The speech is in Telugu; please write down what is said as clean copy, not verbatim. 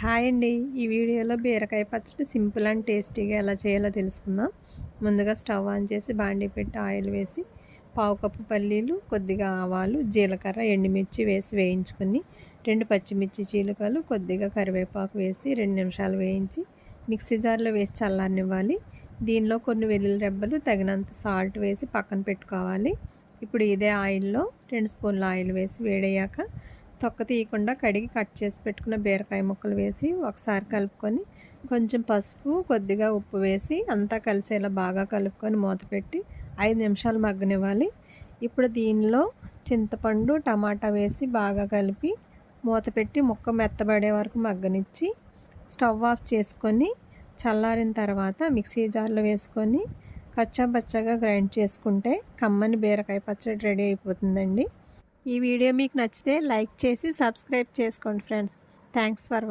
హాయ్ అండి. ఈ వీడియోలో బీరకాయ పచ్చడి సింపుల్ అండ్ టేస్టీగా ఎలా చేయాలో తెలుసుకుందాం. ముందుగా స్టవ్ ఆన్ చేసి బాండీ పెట్టి ఆయిల్ వేసి పావు కప్పు పల్లీలు, కొద్దిగా ఆవాలు, జీలకర్ర, ఎండుమిర్చి వేసి వేయించుకొని 2 పచ్చిమిర్చి చీలికలు, కొద్దిగా కరివేపాకు వేసి 2 నిమిషాలు వేయించి మిక్సీ జార్లో వేసి చల్లారనివ్వాలి. దీనిలో కొన్ని వెల్లుల్లి రెబ్బలు, తగినంత సాల్ట్ వేసి పక్కన పెట్టుకోవాలి. ఇప్పుడు ఇదే ఆయిల్లో 2 స్పూన్ల ఆయిల్ వేసి వేడయ్యాక తొక్క తీయకుండా కడిగి కట్ చేసి పెట్టుకున్న బీరకాయ ముక్కలు వేసి ఒకసారి కలుపుకొని కొంచెం పసుపు, కొద్దిగా ఉప్పు వేసి అంతా కలిసేలా బాగా కలుపుకొని మూత పెట్టి 5 నిమిషాలు మగ్గనివ్వాలి. ఇప్పుడు దీనిలో చింతపండు, టమాటా వేసి బాగా కలిపి మూత పెట్టి ముక్క మెత్తబడే వరకు మగ్గనిచ్చి స్టవ్ ఆఫ్ చేసుకొని చల్లారిన తర్వాత మిక్సీ జార్లో వేసుకొని కచ్చాపచ్చాగా గ్రైండ్ చేసుకుంటే కమ్మని బీరకాయ పచ్చడి రెడీ అయిపోతుందండి. ఈ వీడియో మీకు నచ్చితే లైక్ చేసి సబ్స్క్రైబ్ చేసుకోండి ఫ్రెండ్స్. Thanks for watching.